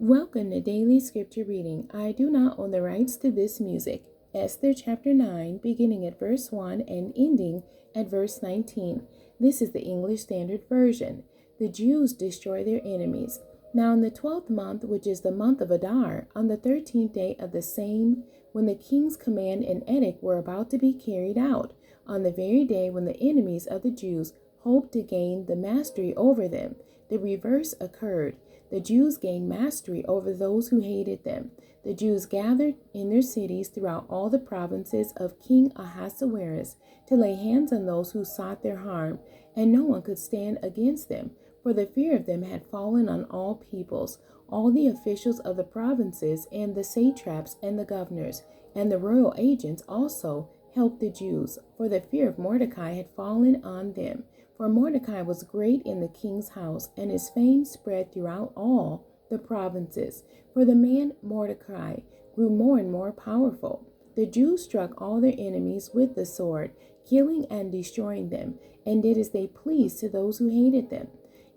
Welcome to Daily Scripture Reading. I do not own the rights to this music. Esther chapter 9, beginning at verse 1 and ending at verse 19. This is the English Standard Version. The Jews destroy their enemies. Now in the 12th month, which is the month of Adar, on the 13th day of the same, when the king's command and edict were about to be carried out, on the very day when the enemies of the Jews hoped to gain the mastery over them, the reverse occurred. The Jews gained mastery over those who hated them. The Jews gathered in their cities throughout all the provinces of King Ahasuerus to lay hands on those who sought their harm, and no one could stand against them, for the fear of them had fallen on all peoples. All the officials of the provinces and the satraps and the governors and the royal agents also helped the Jews, for the fear of Mordecai had fallen on them. For Mordecai was great in the king's house, and his fame spread throughout all the provinces. For the man Mordecai grew more and more powerful. The Jews struck all their enemies with the sword, killing and destroying them, and did as they pleased to those who hated them.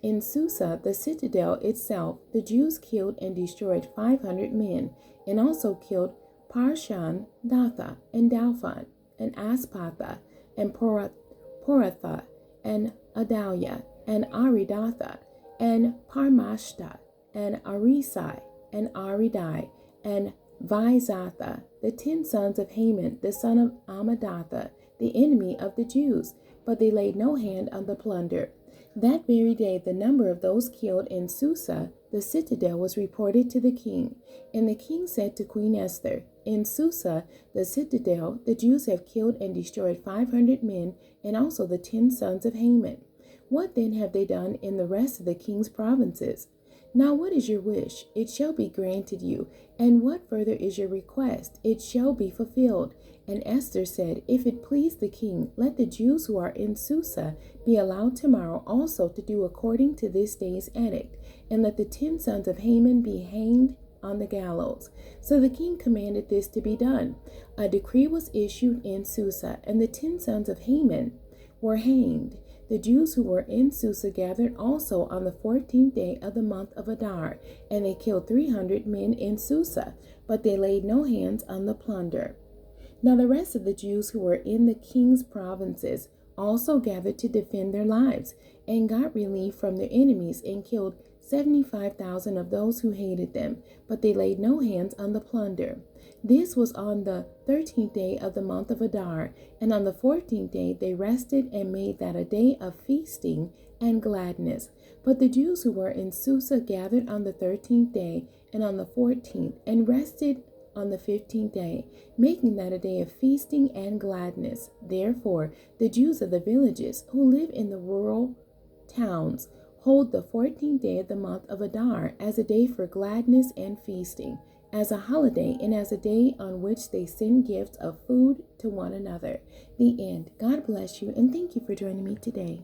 In Susa, the citadel itself, the Jews killed and destroyed 500 men, and also killed Parshan, Datha, and Dalphon, and Aspatha, and Poratha, and Adalia, and Aridatha, and Parmashta, and Arisai, and Aridai, and Vizatha, the 10 sons of Haman, the son of Amadatha, the enemy of the Jews, but they laid no hand on the plunder. That very day the number of those killed in Susa, the citadel, was reported to the king. And the king said to Queen Esther, "In Susa, the citadel, the Jews have killed and destroyed 500 men, and also the 10 sons of Haman. What then have they done in the rest of the king's provinces? Now what is your wish? It shall be granted you. And what further is your request? It shall be fulfilled." And Esther said, "If it please the king, let the Jews who are in Susa be allowed tomorrow also to do according to this day's edict, and let the 10 sons of Haman be hanged on the gallows." So the king commanded this to be done. A decree was issued in Susa, and the 10 sons of Haman were hanged. The Jews who were in Susa gathered also on the 14th day of the month of Adar, and they killed 300 men in Susa, but they laid no hands on the plunder. Now the rest of the Jews who were in the king's provinces also gathered to defend their lives, and got relief from their enemies, and killed 75,000 of those who hated them, but they laid no hands on the plunder. This was on the 13th day of the month of Adar, and on the 14th day they rested and made that a day of feasting and gladness. But the Jews who were in Susa gathered on the 13th day and on the 14th, and rested on the 15th day, making that a day of feasting and gladness. Therefore, the Jews of the villages who live in the rural towns hold the 14th day of the month of Adar as a day for gladness and feasting, as a holiday, and as a day on which they send gifts of food to one another. The end. God bless you, and thank you for joining me today.